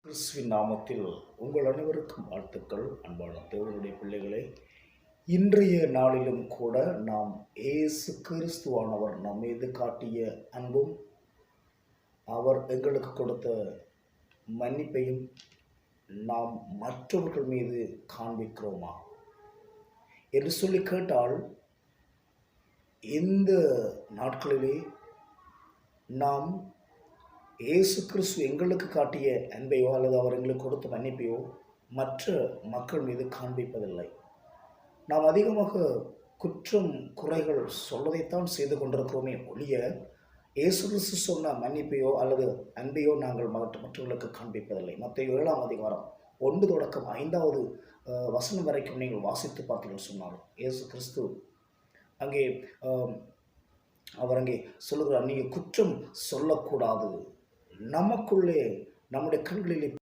கிறிஸ்துவின் நாமத்தில் உங்கள் அனைவருக்கும் வாழ்த்துக்கள். அன்பான தேவனுடைய பிள்ளைகளே, இன்றைய நாளிலும் கூட நாம் இயேசு கிறிஸ்துவானவர் நம் மீது காட்டிய அன்பும் அவர் எங்களுக்கு கொடுத்த மன்னிப்பையும் நாம் மற்றவர்கள் மீது காண்பிக்கிறோமா என்று சொல்லி கேட்டால், இந்த நாட்களிலே நாம் இயேசு கிறிஸ்து எங்களுக்கு காட்டிய அன்பையோ அல்லது அவர் எங்களுக்கு கொடுத்த மன்னிப்பையோ மற்ற மக்கள் மீது காண்பிப்பதில்லை. நாம் அதிகமாக குற்றம் குறைகள் சொல்வதைத்தான் செய்து கொண்டிருக்கிறோமே ஒழிய, இயேசு கிறிஸ்து சொன்ன மன்னிப்பையோ அல்லது அன்பையோ நாங்கள் மற்றவர்களுக்கு காண்பிப்பதில்லை. மத்தேயு 7ஆம் அதிகாரம் 1 தொடக்கம் 5வது வசனம் வரைக்கும் நீங்கள் வாசித்து பார்த்தீர்கள் சொன்னார். இயேசு கிறிஸ்து அங்கே அவர் அங்கே சொல்லுகிறார், நீங்கள் குற்றம் சொல்லக்கூடாது, நமக்குள்ளே நம்முடைய கண்களிலே